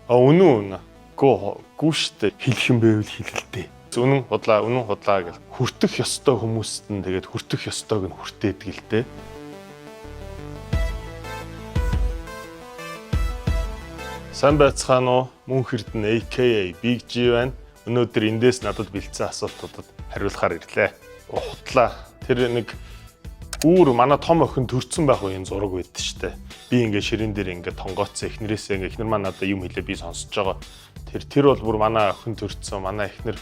Үнэн. Гүү штэ хэлэх юм байвал хэлэлтэй. Үнэн худлаа гэл хүртэх ёстой хүмүүст нь тэгээд хүртэх ёстойг нь хүртээдэг л дээ. Сайн байцгаана уу? Мөнх Эрдэнэ AKA Big G байна. Өнөөдөр эндээс надад бэлдсэн асуултуудад хариулахаар ирлээ. Хутлаа. Тэр нэг манай том охин төрсэн байх үеийн зураг байд штэ. Би ингээ ширэн дээр ингээ тонгооцсон эхнэрээсээ ингээ эхнэр маань надад юм хэлээ би сонсож байгаа. Тэр бол бүр манай охин төрсэн. Манай эхнэр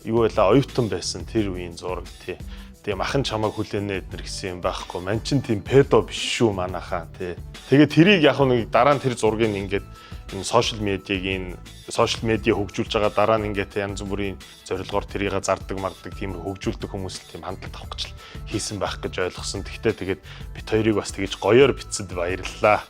юу байлаа оюутан байсан тэр үеийн зураг тий. Тэгээ махан чамайг хүлээнэ эднэр гэсэн юм байхгүй. Ман чин тийм педо биш шүү манайхаа тий. Тэгээ тэрийг яг нэг дараа нь тэр зургийг ингээд энэ сошиал медиа хөгжүүлж байгаа дараа нь ингээд янз бүрийн зорилгоор тэрийг зардаг магдаг тийм хөгжүүлдэг хүмүүс л тийм хандлт авах гэж хийсэн байх гэж ойлгосон. Тэгтээ тэгээд бит хоёрыг бас тэгэж гоёор бицэд баярлалаа.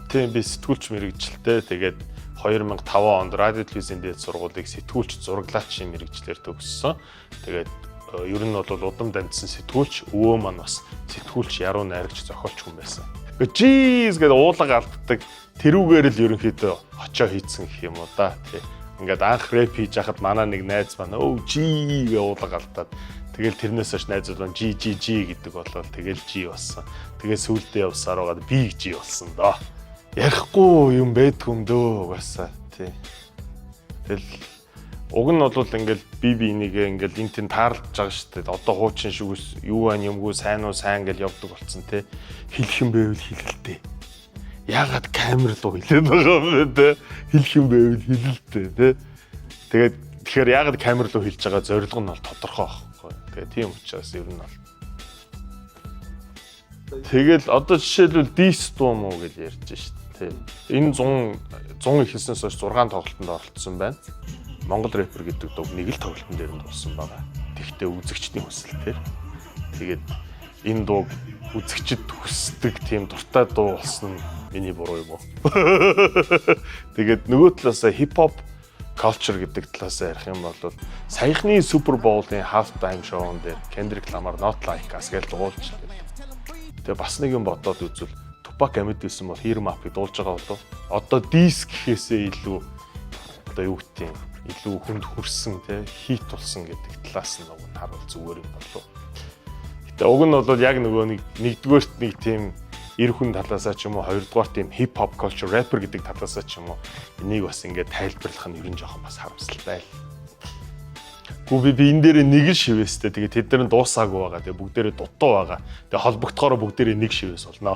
Тийм би сэтгүүлч мэрэгчлээ. Тэгээд 2005 онд радио телевизийн дээд сургуулийг сэтгүүлч зураглаач мэрэгчлэр төгссөн. Тэгээд ер нь бол удам дамжсан сэтгүүлч, өвөө маань бас сэтгүүлч, яруу найрагч, зохиолч хүн байсан. Jeez гэдэг уулга алддаг тэрүүгээр л ерөнхийдөө очоо хийцэн гэх юм уу да тий. Ингээд анх рэп хийж хахад манай нэг найз маань G гээ уулга алдаад тэгэл тэрнээс хойш найзууд маань G гэдэг болол тэгэл G болсон. Тэгээ сүүлдээ явсаар байгаад Big G болсон доо. Ярихгүй юм байдгүй юм дөө угаасаа тий. Тэгэл уг нь бол ингээл би энийгээ ингээл энэ тэн таарлаж байгаа шүү дээ. Одоо хуучин шүгс юу байна юмгүй сайн уу сайн гэл явдаг болсон тий. Хэлэх юм байвал хэлэлтэй. Яагаад камер руу хэлээд байгаа юм бэ те? Хэлэх юм байвал хэлэлтэй тий. Тэгэхээр яагаад камер руу хэлж байгаа зорилго нь бол тодорхой байхгүй. Тэгээ тийм учраас ер нь бол. Тэгэл одоо жишээлбэл дис дуу муу гэж ярьж шít тий. Энэ 100 ихэлснээс хойш 6 тоглолтод оролцсон байна. Монгол рэпер гэдэг дуу нэг л тоглолтын дээр нь болсон байгаа. Тэгтээ үзэгчдийн хүсэлтээр. Тэгээд энэ дуу үзэгчд хүсдэг тийм дуртай дуу болсон нь миний буруу юм уу? Тэгээд нөгөө талаасаа хипхоп culture гэдэг талаасаа ярих юм бол саяхны Super Bowl-ийн half time show-н дээр Kendrick Lamar Not Like Us гэж дуулж байна. Тэгээ бас нэг юм бодоод үзвэл Tupac амьд байсан бол Hero Map-ыг дуулж байгаа болов. Одоо diss гэхээсээ илүү одоо юу гэх юм илүү хүнд хүрсэн те хит болсон гэдэг талаас нь нөгөө харуул зүгээр юм болов. Гэтэ уг нь бол яг нөгөө нэгдүгээрт нэг тийм эр хүн талаасаа ч юм уу хоёрдугаар тийм hip hop culture rapper гэдэг талаасаа ч юм уу энийг бас ингээд тайлбарлах нь ерөн жоохон бас харамсалтай л. Гү би энэ дээр нэг л шивээстэй тэгээ тэд нар дуусаагүй байгаа. Тэгээ бүгдээрээ дутуу байгаа. Тэгээ холбогдохоор бүгдээрээ нэг шивээс болно.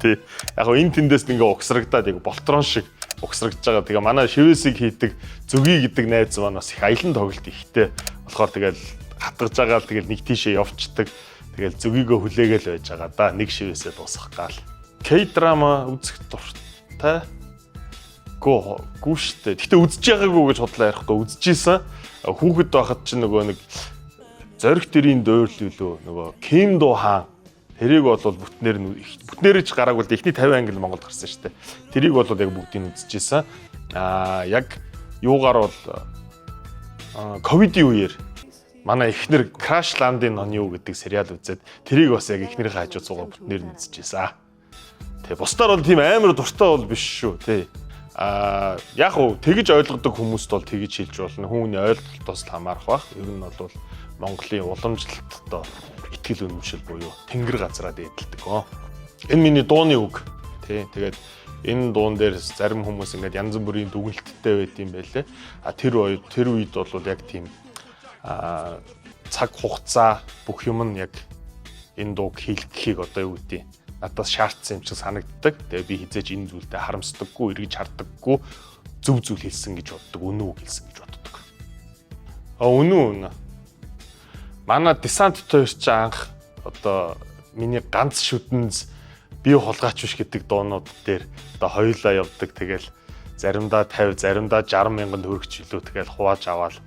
Тий. Яг гоо энэ тэндээс ингээ угсрагдаад яг болтрон шиг угсрагдж байгаа. Тэгээ манай шивээсийг хийдэг зүгий гэдэг найз маань бас их аялан тоглолт ихтэй. Болохоор тэгэл хатгаж байгаа л тэгэл нэг тийшээ явцдаг. Тэгэл зүгийгөө хүлээгээл байж байгаа да. Нэг шивээсээ дуусгах гал. K-драма үзэх дуртай. Гүү штэ. Гэтэ үзэж байгаагүй гэж бодлоо ярихгүй үзчихсэн. Хүүхэд байхад ч нөгөө нэг зориг тэрийн дойрлол нөгөө Ким До хаан тэрийг бол бүтнээр ч гараагүй л эхний 50 англи Монголд гарсан шүү дээ. Тэрийг бол яг бүгдийг үзчихсэн. Яг юугаар бол ковидын үеэр манай эхнэр Crash Land-ын ном юу гэдэг сериал үзээд тэрийг бас яг эхнэрийн хажуу цугаа бүтнээр нь үзчихсэн. Тэгээ бусдаар бол тийм амар дуртай бол биш шүү тий. Яг уу тэгж ойлгодог хүмүүст бол тэгж хэлж болно. Хүмүүний ойлголтоос л хамаарах байх. Ер нь бол Монголын уламжлалттай итгэл үнэмшил буюу тэнгэр газраа дээдэлдэг. Энэ миний дууны үг. Тий. Тэгээд энэ дуун дээр зарим хүмүүс ингээд янз бүрийн дүгнэлттэй байт юм байлээ. Тэр үед бол яг тийм цаг хугацаа бүх юм нь яг энэ дууг хийхийг одоо юу гэдэг надаас шаардсан юм шиг санагддаг. Тэгээ би хизээж энэ зүйлдээ харамсдаггүй, эргэж харддаггүй, зөв зүйл хэлсэн гэж боддог, үнэн үг хэлсэн гэж боддог. Үнэн. Манай десант тойрч анх одоо миний ганц шүтэнц бие хулгайч биш гэдэг дуунууд дээр одоо хоёулаа явдаг. Тэгэл заримдаа 50, заримдаа 60 мянган төгрөгч илүү тэгэл хувааж аваал.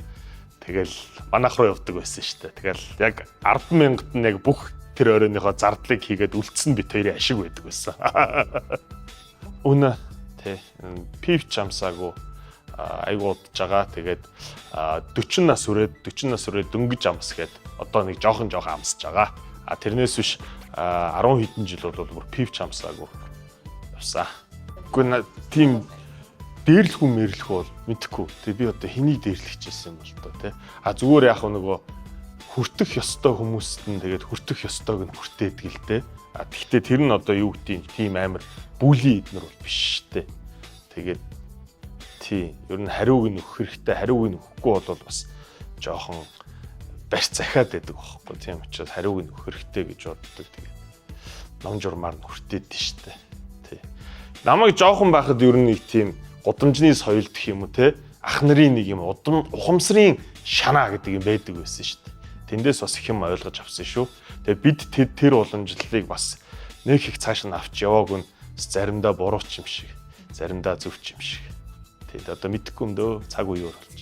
Тэгэл манайх руу явдаг байсан шүү дээ. Тэгэл яг 10 мянгад нь яг бүх тэр оройныхоо зардлыг хийгээд үлдсэн бит хоёрын ашиг байдаг байсан. Үнэ тий. Пив чамсаагүй айгуу удаж байгаа. Тэгээд 40 нас хүрээд дөнгөж амс гээд одоо нэг жоохон амсаж байгаа. Тэрнээс биш 10 хэдэн жил бол бүр пив чамсаагүй явсан. Үгүй тийм дээрлэх үү мэрлэх бол мэдэхгүй. Тэгээ би одоо хэнийг дээрлэх гэсэн юм бол тоо тий. А зүгээр яг нөгөө хүртэх ёстой хүмүүст нь тэгээд хүртэх ёстойг нь хүртээдэг л дээ. А тэгвэл тэр нь одоо юу гэдгийг тийм амар бүли эднэр бол биш штэ. Тэгээд тий ер нь хариуг нь өгөх хэрэгтэй. Хариуг нь өгөхгүй бол бас жоохон барь захиад байдаг байхгүй. Тийм учраас хариуг нь өгөх хэрэгтэй гэж боддог. Тэгээд ном журмаар нь хүртээдэж штэ. Тий. Намайг жоохон байхад ер нь нэг тийм гудамжны соёл гэх юм уу те ах нарын нэг юм ухамсарын шанаа гэдэг юм байдаг байсан штэ. Тэндээс бас их юм ойлгож авсан шүү. Тэгээ бид тэр уламжлалыг бас нэг их цааш нь авч яваагүй нь заримдаа буруу ч юм шиг, заримдаа зөв ч юм шиг. Тэгээд одоо мэдэхгүй юм дөө цаг үеэр болж.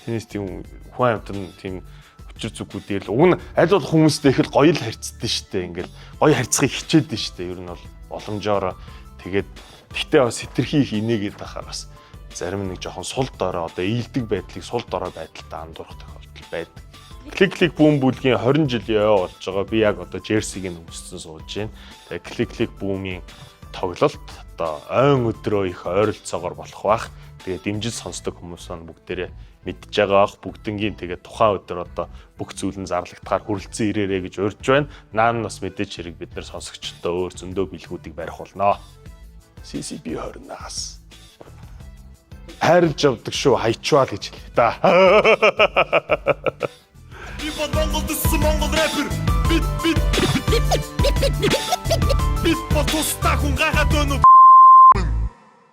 Тэнэс тийм хүн амтан тийм учир зүггүй дээр л уг нь аль болох хүмүүстэй их л гоё л харьцдаг штэ. Ингээл гоё харьцахыг хичээдэг штэ. Ер нь бол боломжоор тэгээд гэхдээ бас хэтэрхий их инээгээд байхаар бас зарим нэг жоохон сул дорой одоо ийдэг байдлыг сул дорой байдалтай андуурах тохиолдол байдаг. Клик бүүм бүлгийн 20 жил яваа болж байгаа. Би яг одоо Жерсигийн өмссөн сууж байна. Тэгээ клик бүүмийн тоглолт одоо ойн өдрөө их ойролцоогоор болох бах. Тэгээ дэмжиж сонсдог хүмүүс маань бүгдээрээ мэдж байгаа бах. Бүгднгийн тэгээ тухайн өдөр одоо бүх зүйл нь зарлагдахаар хүрэлцэн ирээрээ гэж урьж байна. Наан нас мэдээж хэрэг бид нар сонсогчдод өөр зөндөө бэлгүүдийг барих болно. CCB 20-аас хайрлж явдаг шүү хайчвал гэж хэлээ да. Би Монгол дэссэн Монгол рэпер бит бит бит бот тустаа хүн гахаад өнө